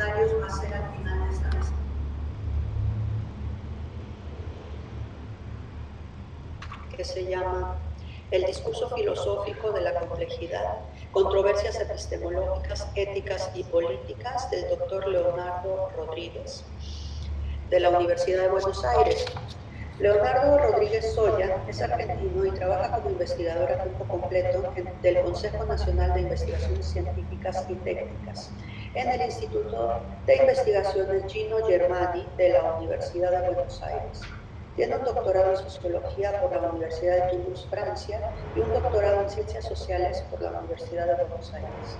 comentarios va a ser al final de esta mesa. Que se llama El discurso filosófico de la complejidad, controversias epistemológicas, éticas y políticas, del doctor Leonardo Rodríguez, de la Universidad de Buenos Aires. Leonardo Rodríguez Soya es argentino y trabaja como investigador a tiempo completo del Consejo Nacional de Investigaciones Científicas y Técnicas en el Instituto de Investigaciones Gino Germani de la Universidad de Buenos Aires. Tiene un doctorado en Sociología por la Universidad de Toulouse, Francia, y un doctorado en Ciencias Sociales por la Universidad de Buenos Aires.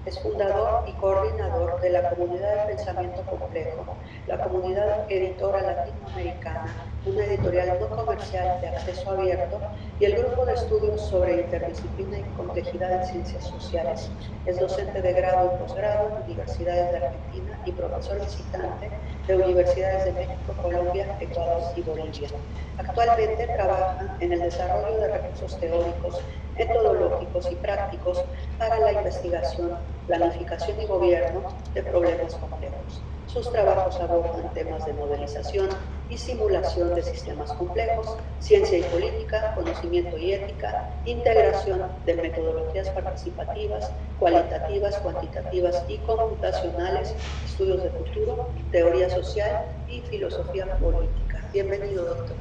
Es fundador y coordinador de la Comunidad de Pensamiento Complejo, la Comunidad Editora Latinoamericana, una editorial no comercial de acceso abierto, y el Grupo de Estudios sobre Interdisciplina y Complejidad en Ciencias Sociales. Es docente de grado y posgrado en universidades de Argentina y profesor visitante de universidades de México, Colombia, Ecuador y Bolivia. Actualmente trabaja en el desarrollo de recursos teóricos, metodológicos y prácticos para la investigación, planificación y gobierno de problemas complejos. Sus trabajos abordan temas de modelización y simulación de sistemas complejos, ciencia y política, conocimiento y ética, integración de metodologías participativas, cualitativas, cuantitativas y computacionales, estudios de futuro, teoría social y filosofía política. Bienvenido, doctor.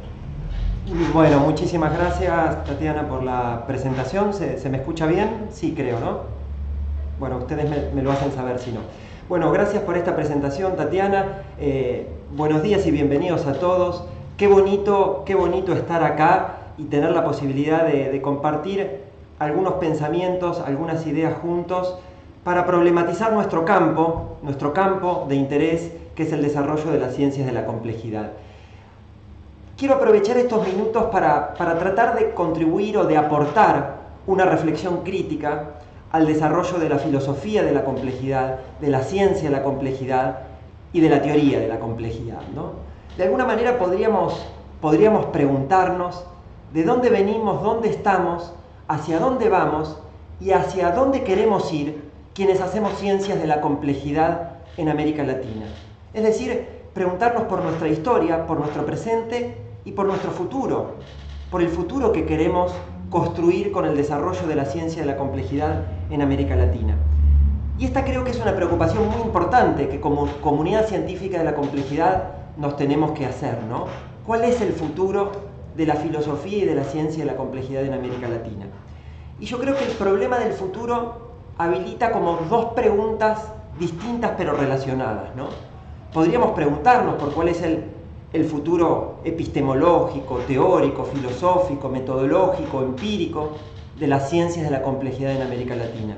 Bueno, muchísimas gracias, Tatiana, por la presentación. ¿Se me escucha bien? Sí, creo, ¿no? Bueno, ustedes me lo hacen saber si no. Bueno, gracias por esta presentación, Tatiana. Buenos días y bienvenidos a todos. Qué bonito estar acá y tener la posibilidad de compartir algunos pensamientos, algunas ideas juntos para problematizar nuestro campo de interés, que es el desarrollo de las ciencias de la complejidad. Quiero aprovechar estos minutos para tratar de contribuir o de aportar una reflexión crítica al desarrollo de la filosofía de la complejidad, de la ciencia de la complejidad y de la teoría de la complejidad, ¿no? De alguna manera podríamos preguntarnos de dónde venimos, dónde estamos, hacia dónde vamos y hacia dónde queremos ir quienes hacemos ciencias de la complejidad en América Latina. Es decir, preguntarnos por nuestra historia, por nuestro presente y por nuestro futuro, por el futuro que queremos construir con el desarrollo de la ciencia de la complejidad en América Latina. Y esta creo que es una preocupación muy importante que como comunidad científica de la complejidad nos tenemos que hacer, ¿no? ¿Cuál es el futuro de la filosofía y de la ciencia de la complejidad en América Latina? Y yo creo que el problema del futuro habilita como dos preguntas distintas pero relacionadas, ¿no? Podríamos preguntarnos por cuál es el futuro epistemológico, teórico, filosófico, metodológico, empírico de las ciencias de la complejidad en América Latina.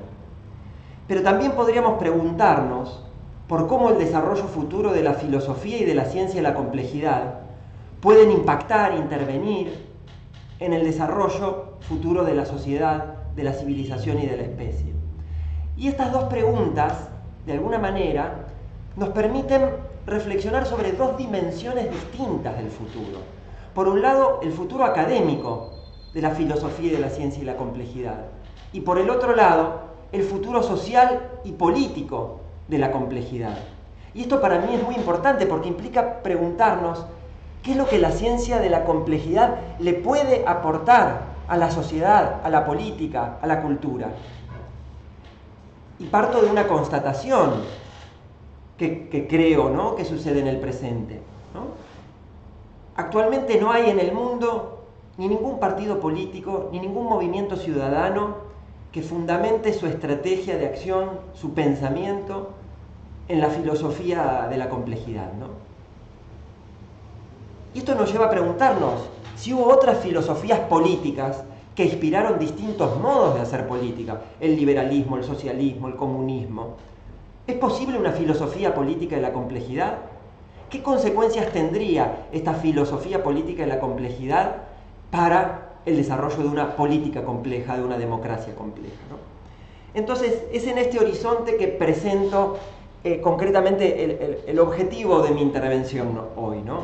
Pero también podríamos preguntarnos por cómo el desarrollo futuro de la filosofía y de la ciencia de la complejidad pueden impactar, intervenir en el desarrollo futuro de la sociedad, de la civilización y de la especie. Y estas dos preguntas, de alguna manera, nos permiten reflexionar sobre dos dimensiones distintas del futuro. Por un lado, el futuro académico de la filosofía y de la ciencia y la complejidad. Y por el otro lado, el futuro social y político de la complejidad. Y esto para mí es muy importante porque implica preguntarnos qué es lo que la ciencia de la complejidad le puede aportar a la sociedad, a la política, a la cultura. Y parto de una constatación que creo, ¿no?, que sucede en el presente, ¿no? Actualmente no hay en el mundo ni ningún partido político, ni ningún movimiento ciudadano que fundamente su estrategia de acción, su pensamiento, en la filosofía de la complejidad, ¿no? Y esto nos lleva a preguntarnos si hubo otras filosofías políticas que inspiraron distintos modos de hacer política, el liberalismo, el socialismo, el comunismo. ¿Es posible una filosofía política de la complejidad? ¿Qué consecuencias tendría esta filosofía política de la complejidad para el desarrollo de una política compleja, de una democracia compleja, ¿no? Entonces, es en este horizonte que presento concretamente el objetivo de mi intervención hoy, ¿no?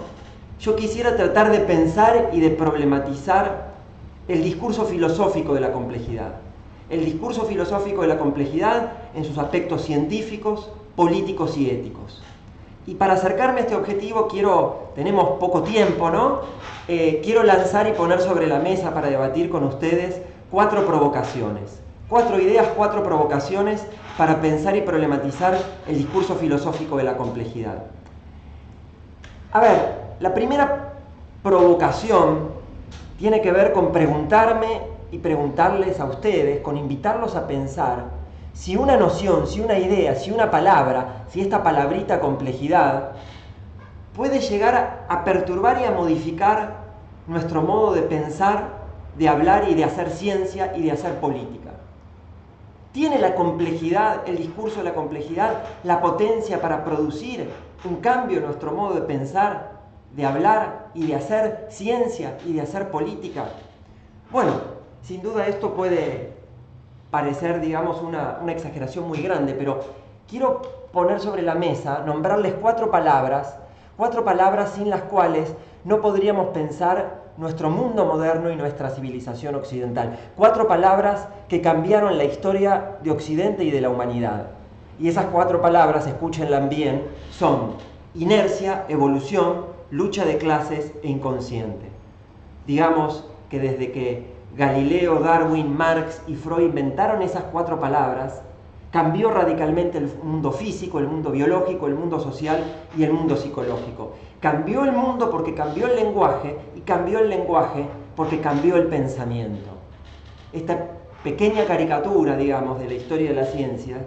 Yo quisiera tratar de pensar y de problematizar el discurso filosófico de la complejidad. El discurso filosófico de la complejidad en sus aspectos científicos, políticos y éticos. Y para acercarme a este objetivo tenemos poco tiempo, ¿no? Quiero lanzar y poner sobre la mesa para debatir con ustedes 4 provocaciones. 4 ideas, 4 provocaciones para pensar y problematizar el discurso filosófico de la complejidad. A ver, la primera provocación tiene que ver con preguntarme y preguntarles a ustedes, con invitarlos a pensar si una noción, si una idea, si una palabra, si esta palabrita complejidad puede llegar a perturbar y a modificar nuestro modo de pensar, de hablar y de hacer ciencia y de hacer política. ¿Tiene la complejidad, el discurso de la complejidad, la potencia para producir un cambio en nuestro modo de pensar, de hablar y de hacer ciencia y de hacer política? Bueno, sin duda esto puede parecer, digamos, una exageración muy grande, pero quiero poner sobre la mesa, nombrarles 4 palabras sin las cuales no podríamos pensar nuestro mundo moderno y nuestra civilización occidental. 4 palabras que cambiaron la historia de Occidente y de la humanidad. Y esas 4 palabras, escúchenlas bien, son inercia, evolución, lucha de clases e inconsciente. Digamos que desde que Galileo, Darwin, Marx y Freud inventaron esas 4 palabras, cambió radicalmente el mundo físico, el mundo biológico, el mundo social y el mundo psicológico. Cambió el mundo porque cambió el lenguaje, y cambió el lenguaje porque cambió el pensamiento. Esta pequeña caricatura, digamos, de la historia de la ciencia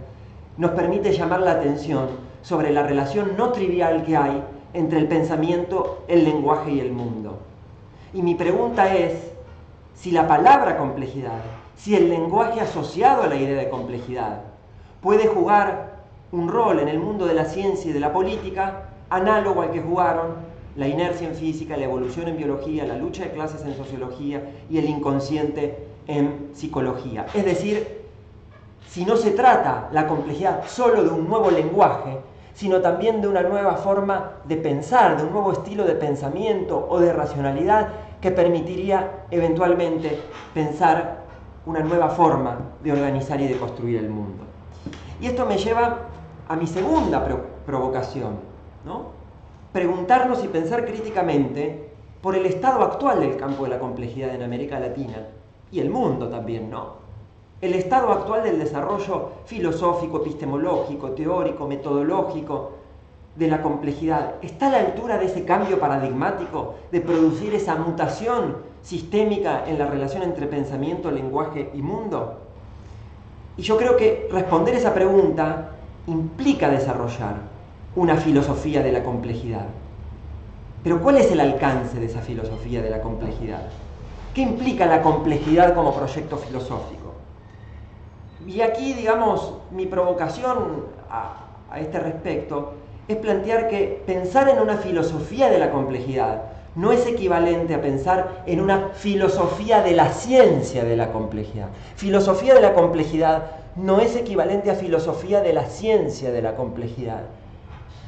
nos permite llamar la atención sobre la relación no trivial que hay entre el pensamiento, el lenguaje y el mundo. Y mi pregunta es, si la palabra complejidad, si el lenguaje asociado a la idea de complejidad puede jugar un rol en el mundo de la ciencia y de la política, análogo al que jugaron la inercia en física, la evolución en biología, la lucha de clases en sociología y el inconsciente en psicología. Es decir, si no se trata la complejidad solo de un nuevo lenguaje, sino también de una nueva forma de pensar, de un nuevo estilo de pensamiento o de racionalidad que permitiría eventualmente pensar una nueva forma de organizar y de construir el mundo. Y esto me lleva a mi segunda provocación, ¿no? Preguntarnos y pensar críticamente por el estado actual del campo de la complejidad en América Latina y el mundo también, ¿no? El estado actual del desarrollo filosófico, epistemológico, teórico, metodológico de la complejidad está a la altura de ese cambio paradigmático, de producir esa mutación sistémica en la relación entre pensamiento, lenguaje y mundo. Y yo creo que responder esa pregunta implica desarrollar una filosofía de la complejidad. Pero ¿cuál es el alcance de esa filosofía de la complejidad? ¿Qué implica la complejidad como proyecto filosófico? Y aquí, digamos, mi provocación a este respecto es plantear que pensar en una filosofía de la complejidad no es equivalente a pensar en una filosofía de la ciencia de la complejidad. Filosofía de la complejidad no es equivalente a filosofía de la ciencia de la complejidad.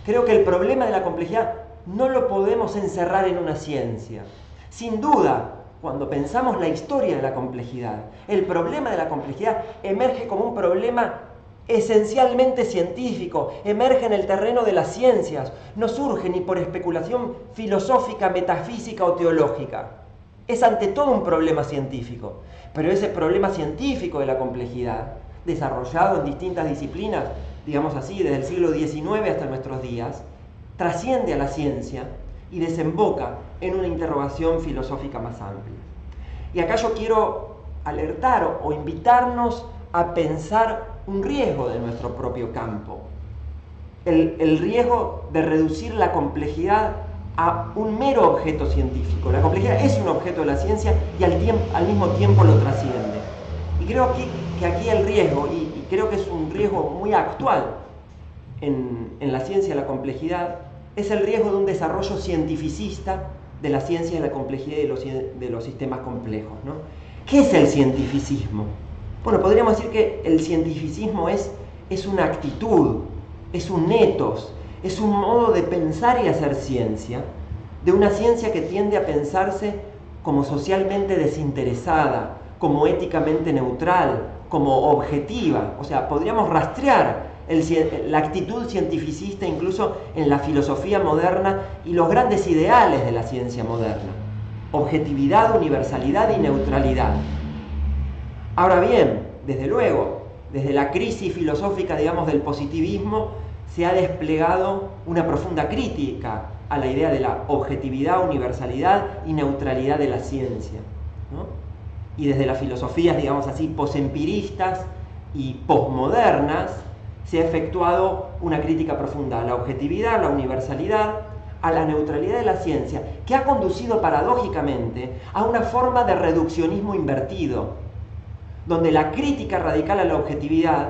Creo que el problema de la complejidad no lo podemos encerrar en una ciencia. Sin duda, cuando pensamos la historia de la complejidad, el problema de la complejidad emerge como un problema esencialmente científico, emerge en el terreno de las ciencias, no surge ni por especulación filosófica, metafísica o teológica. Es ante todo un problema científico, pero ese problema científico de la complejidad, desarrollado en distintas disciplinas, digamos así, desde el siglo XIX hasta nuestros días, trasciende a la ciencia y desemboca en una interrogación filosófica más amplia. Y acá yo quiero alertar o invitarnos a pensar un riesgo de nuestro propio campo. El riesgo de reducir la complejidad a un mero objeto científico. La complejidad es un objeto de la ciencia y al mismo tiempo lo trasciende. Y creo que aquí el riesgo, y creo que es un riesgo muy actual en la ciencia de la complejidad, es el riesgo de un desarrollo cientificista de la ciencia de la complejidad y de los sistemas complejos, ¿no? ¿Qué es el cientificismo? Bueno, podríamos decir que el cientificismo es una actitud, es un ethos, es un modo de pensar y hacer ciencia, de una ciencia que tiende a pensarse como socialmente desinteresada, como éticamente neutral, como objetiva. O sea, podríamos rastrear la actitud cientificista incluso en la filosofía moderna y los grandes ideales de la ciencia moderna: objetividad, universalidad y neutralidad. Ahora bien, desde luego, desde la crisis filosófica, digamos, del positivismo, se ha desplegado una profunda crítica a la idea de la objetividad, universalidad y neutralidad de la ciencia, ¿no? Y desde las filosofías, digamos así, posempiristas y posmodernas, se ha efectuado una crítica profunda a la objetividad, a la universalidad, a la neutralidad de la ciencia, que ha conducido paradójicamente a una forma de reduccionismo invertido, donde la crítica radical a la objetividad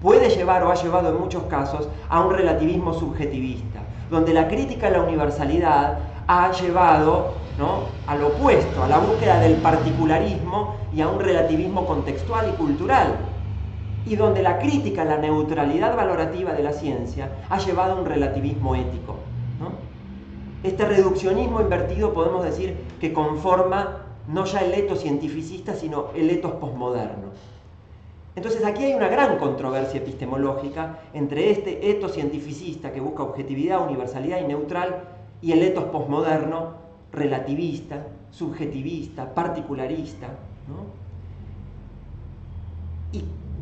puede llevar, o ha llevado en muchos casos, a un relativismo subjetivista, donde la crítica a la universalidad ha llevado, ¿no?, al opuesto, a la búsqueda del particularismo y a un relativismo contextual y cultural, y donde la crítica a la neutralidad valorativa de la ciencia ha llevado a un relativismo ético, ¿no? Este reduccionismo invertido podemos decir que conforma no ya el etos cientificista, sino el etos posmoderno. Entonces aquí hay una gran controversia epistemológica entre este etos cientificista que busca objetividad, universalidad y neutral, y el etos posmoderno relativista, subjetivista, particularista, ¿no?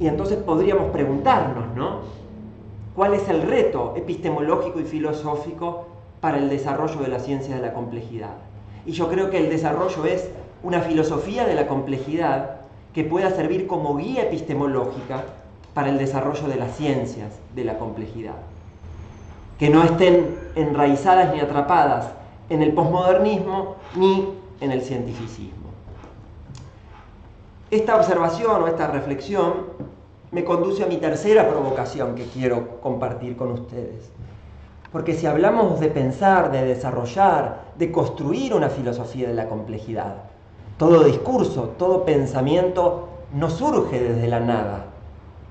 Y entonces podríamos preguntarnos, ¿no?, ¿cuál es el reto epistemológico y filosófico para el desarrollo de la ciencia de la complejidad? Y yo creo que el desarrollo es una filosofía de la complejidad que pueda servir como guía epistemológica para el desarrollo de las ciencias de la complejidad, que no estén enraizadas ni atrapadas en el posmodernismo ni en el cientificismo. Esta observación o esta reflexión me conduce a mi tercera provocación que quiero compartir con ustedes. Porque si hablamos de pensar, de desarrollar, de construir una filosofía de la complejidad, todo discurso, todo pensamiento no surge desde la nada.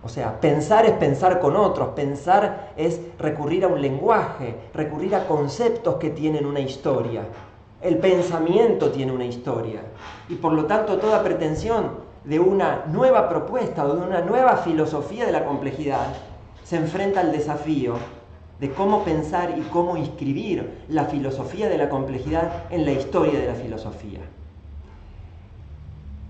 O sea, pensar es pensar con otros, pensar es recurrir a un lenguaje, recurrir a conceptos que tienen una historia. El pensamiento tiene una historia y por lo tanto toda pretensión de una nueva propuesta o de una nueva filosofía de la complejidad se enfrenta al desafío de cómo pensar y cómo inscribir la filosofía de la complejidad en la historia de la filosofía.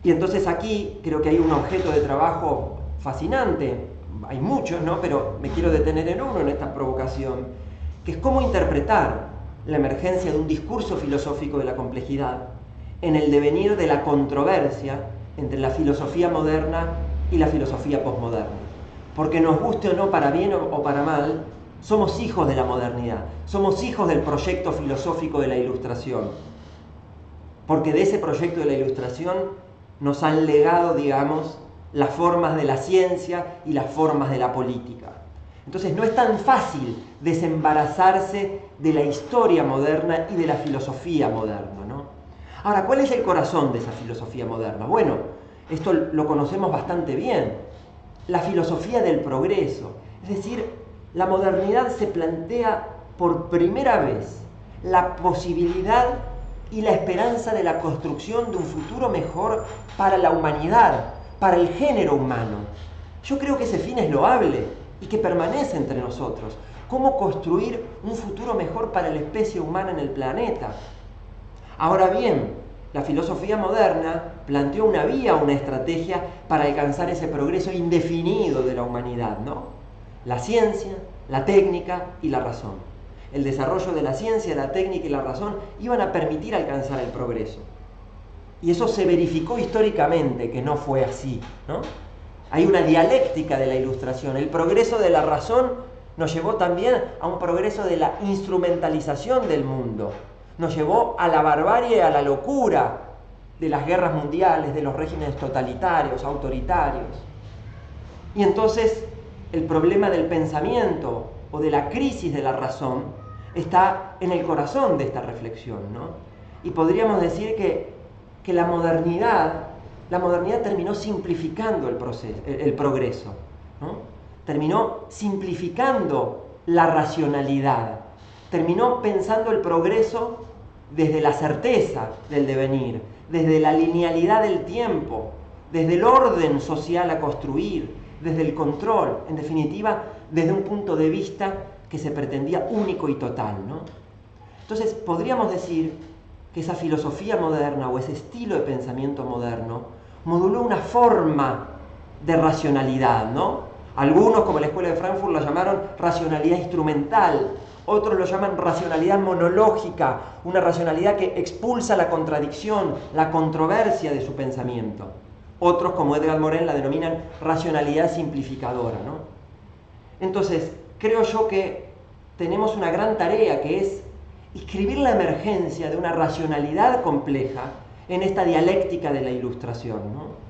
Y entonces aquí creo que hay un objeto de trabajo fascinante, hay muchos, ¿no?, pero me quiero detener en uno en esta provocación, que es cómo interpretar la emergencia de un discurso filosófico de la complejidad en el devenir de la controversia entre la filosofía moderna y la filosofía posmoderna. Porque nos guste o no, para bien o para mal, somos hijos de la modernidad, somos hijos del proyecto filosófico de la Ilustración. Porque de ese proyecto de la Ilustración nos han legado, digamos, las formas de la ciencia y las formas de la política. Entonces no es tan fácil desembarazarse de la historia moderna y de la filosofía moderna, ¿no? Ahora, ¿cuál es el corazón de esa filosofía moderna? Bueno, esto lo conocemos bastante bien. La filosofía del progreso. Es decir, la modernidad se plantea por primera vez la posibilidad y la esperanza de la construcción de un futuro mejor para la humanidad, para el género humano. Yo creo que ese fin es loable y que permanece entre nosotros. ¿Cómo construir un futuro mejor para la especie humana en el planeta? Ahora bien, la filosofía moderna planteó una vía, una estrategia para alcanzar ese progreso indefinido de la humanidad, ¿no? La ciencia, la técnica y la razón. El desarrollo de la ciencia, la técnica y la razón iban a permitir alcanzar el progreso. Y eso se verificó históricamente que no fue así, ¿no? Hay una dialéctica de la Ilustración. El progreso de la razón nos llevó también a un progreso de la instrumentalización del mundo. Nos llevó a la barbarie, a la locura de las guerras mundiales, de los regímenes totalitarios, autoritarios. Y entonces el problema del pensamiento o de la crisis de la razón está en el corazón de esta reflexión, ¿no? Y podríamos decir que la modernidad terminó simplificando el progreso, ¿no? Terminó simplificando la racionalidad, terminó pensando el progreso desde la certeza del devenir, desde la linealidad del tiempo, desde el orden social a construir, desde el control, en definitiva, desde un punto de vista que se pretendía único y total, ¿no? Entonces, podríamos decir que esa filosofía moderna o ese estilo de pensamiento moderno moduló una forma de racionalidad, ¿no? Algunos, como la Escuela de Frankfurt, lo llamaron racionalidad instrumental, otros lo llaman racionalidad monológica, una racionalidad que expulsa la contradicción, la controversia de su pensamiento. Otros, como Edgar Morin, la denominan racionalidad simplificadora, ¿no? Entonces, creo yo que tenemos una gran tarea, que es escribir la emergencia de una racionalidad compleja en esta dialéctica de la Ilustración, ¿no?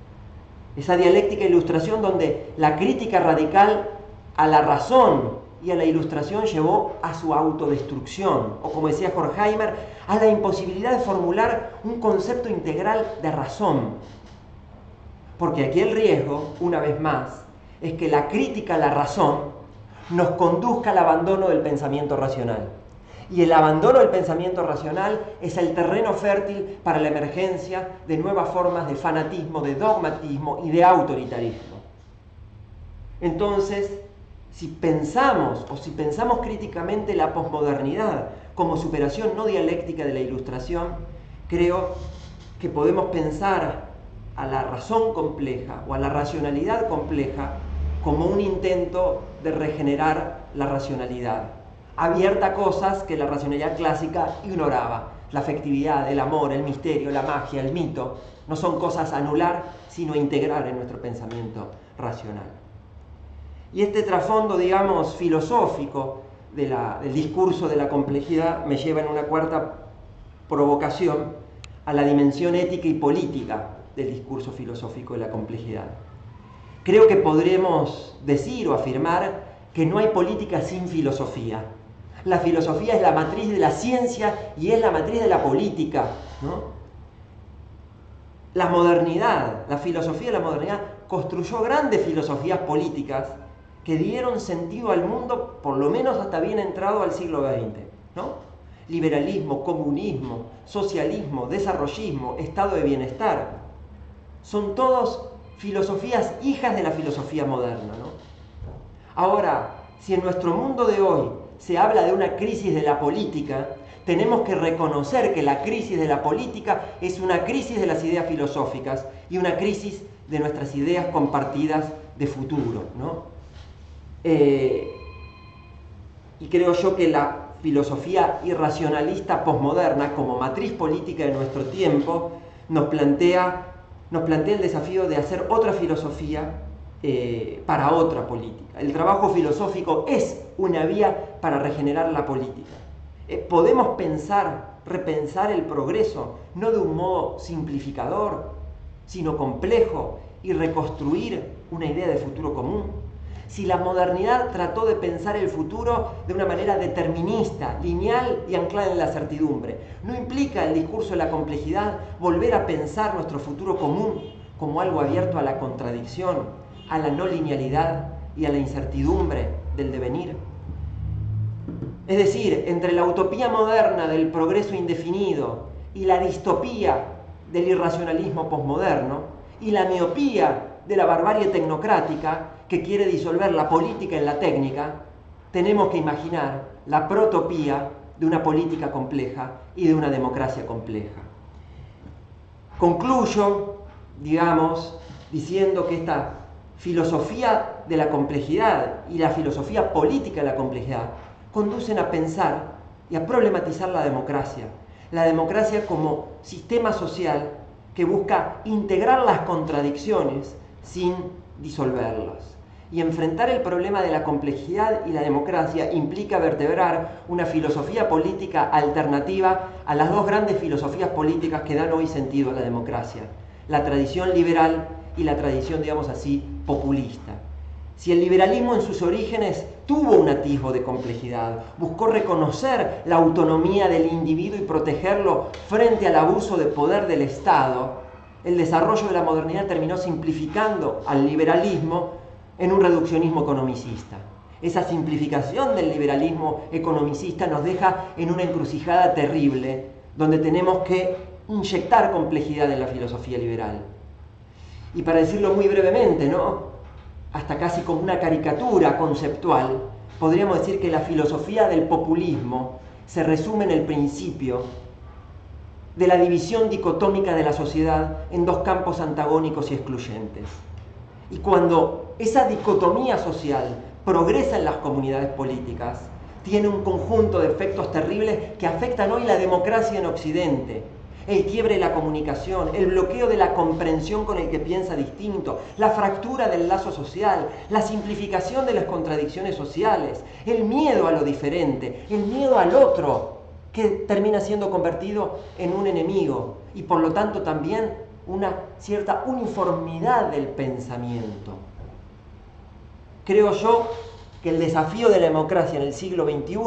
Esa dialéctica de Ilustración donde la crítica radical a la razón y a la Ilustración llevó a su autodestrucción, o como decía Horkheimer, a la imposibilidad de formular un concepto integral de razón. Porque aquí el riesgo, una vez más, es que la crítica a la razón nos conduzca al abandono del pensamiento racional. Y el abandono del pensamiento racional es el terreno fértil para la emergencia de nuevas formas de fanatismo, de dogmatismo y de autoritarismo. Entonces, si pensamos críticamente la posmodernidad como superación no dialéctica de la Ilustración, creo que podemos pensar a la razón compleja o a la racionalidad compleja como un intento de regenerar la racionalidad, abierta a cosas que la racionalidad clásica ignoraba. La afectividad, el amor, el misterio, la magia, el mito, no son cosas a anular, sino a integrar en nuestro pensamiento racional. Y este trasfondo, digamos, filosófico del discurso de la complejidad me lleva en una cuarta provocación a la dimensión ética y política del discurso filosófico de la complejidad. Creo que podremos decir o afirmar que no hay política sin filosofía. La filosofía es la matriz de la ciencia y es la matriz de la política, ¿no? La modernidad, la filosofía de la modernidad construyó grandes filosofías políticas que dieron sentido al mundo, por lo menos hasta bien entrado al siglo XX, ¿no? Liberalismo, comunismo, socialismo, desarrollismo, estado de bienestar. Son todos filosofías hijas de la filosofía moderna, ¿no? Ahora, si en nuestro mundo de hoy se habla de una crisis de la política, tenemos que reconocer que la crisis de la política es una crisis de las ideas filosóficas y una crisis de nuestras ideas compartidas de futuro, ¿no? Y creo yo que la filosofía irracionalista posmoderna, como matriz política de nuestro tiempo, nos plantea el desafío de hacer otra filosofía para otra política. El trabajo filosófico es una vía para regenerar la política. Podemos repensar el progreso, no de un modo simplificador, sino complejo, y reconstruir una idea de futuro común. Si la modernidad trató de pensar el futuro de una manera determinista, lineal y anclada en la certidumbre, ¿no implica el discurso de la complejidad volver a pensar nuestro futuro común como algo abierto a la contradicción, a la no linealidad y a la incertidumbre del devenir? Es decir, entre la utopía moderna del progreso indefinido y la distopía del irracionalismo posmoderno y la miopía de la barbarie tecnocrática que quiere disolver la política en la técnica, tenemos que imaginar la protopía de una política compleja y de una democracia compleja. Concluyo, digamos, diciendo que esta filosofía de la complejidad y la filosofía política de la complejidad conducen a pensar y a problematizar la democracia como sistema social que busca integrar las contradicciones sin disolverlas. Y enfrentar el problema de la complejidad y la democracia implica vertebrar una filosofía política alternativa a las dos grandes filosofías políticas que dan hoy sentido a la democracia: la tradición liberal y la tradición, digamos así, populista. Si el liberalismo en sus orígenes tuvo un atisbo de complejidad, buscó reconocer la autonomía del individuo y protegerlo frente al abuso de poder del Estado, el desarrollo de la modernidad terminó simplificando al liberalismo en un reduccionismo economicista. Esa simplificación del liberalismo economicista nos deja en una encrucijada terrible, donde tenemos que inyectar complejidad en la filosofía liberal. Y para decirlo muy brevemente, ¿no? hasta casi como una caricatura conceptual, podríamos decir que la filosofía del populismo se resume en el principio de la división dicotómica de la sociedad en dos campos antagónicos y excluyentes. Y cuando esa dicotomía social progresa en las comunidades políticas, tiene un conjunto de efectos terribles que afectan hoy la democracia en Occidente. El quiebre de la comunicación, el bloqueo de la comprensión con el que piensa distinto, la fractura del lazo social, la simplificación de las contradicciones sociales, el miedo a lo diferente, el miedo al otro, que termina siendo convertido en un enemigo y por lo tanto también una cierta uniformidad del pensamiento. Creo yo que el desafío de la democracia en el siglo XXI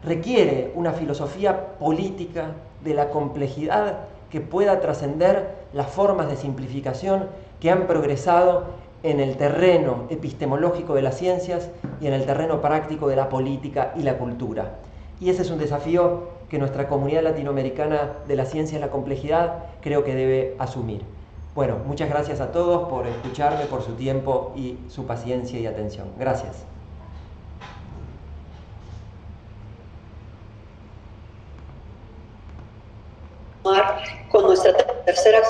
requiere una filosofía política de la complejidad que pueda trascender las formas de simplificación que han progresado en el terreno epistemológico de las ciencias y en el terreno práctico de la política y la cultura. Y ese es un desafío que nuestra comunidad latinoamericana de la ciencia y la complejidad creo que debe asumir. Bueno, muchas gracias a todos por escucharme, por su tiempo y su paciencia y atención. Gracias. Con nuestra tercera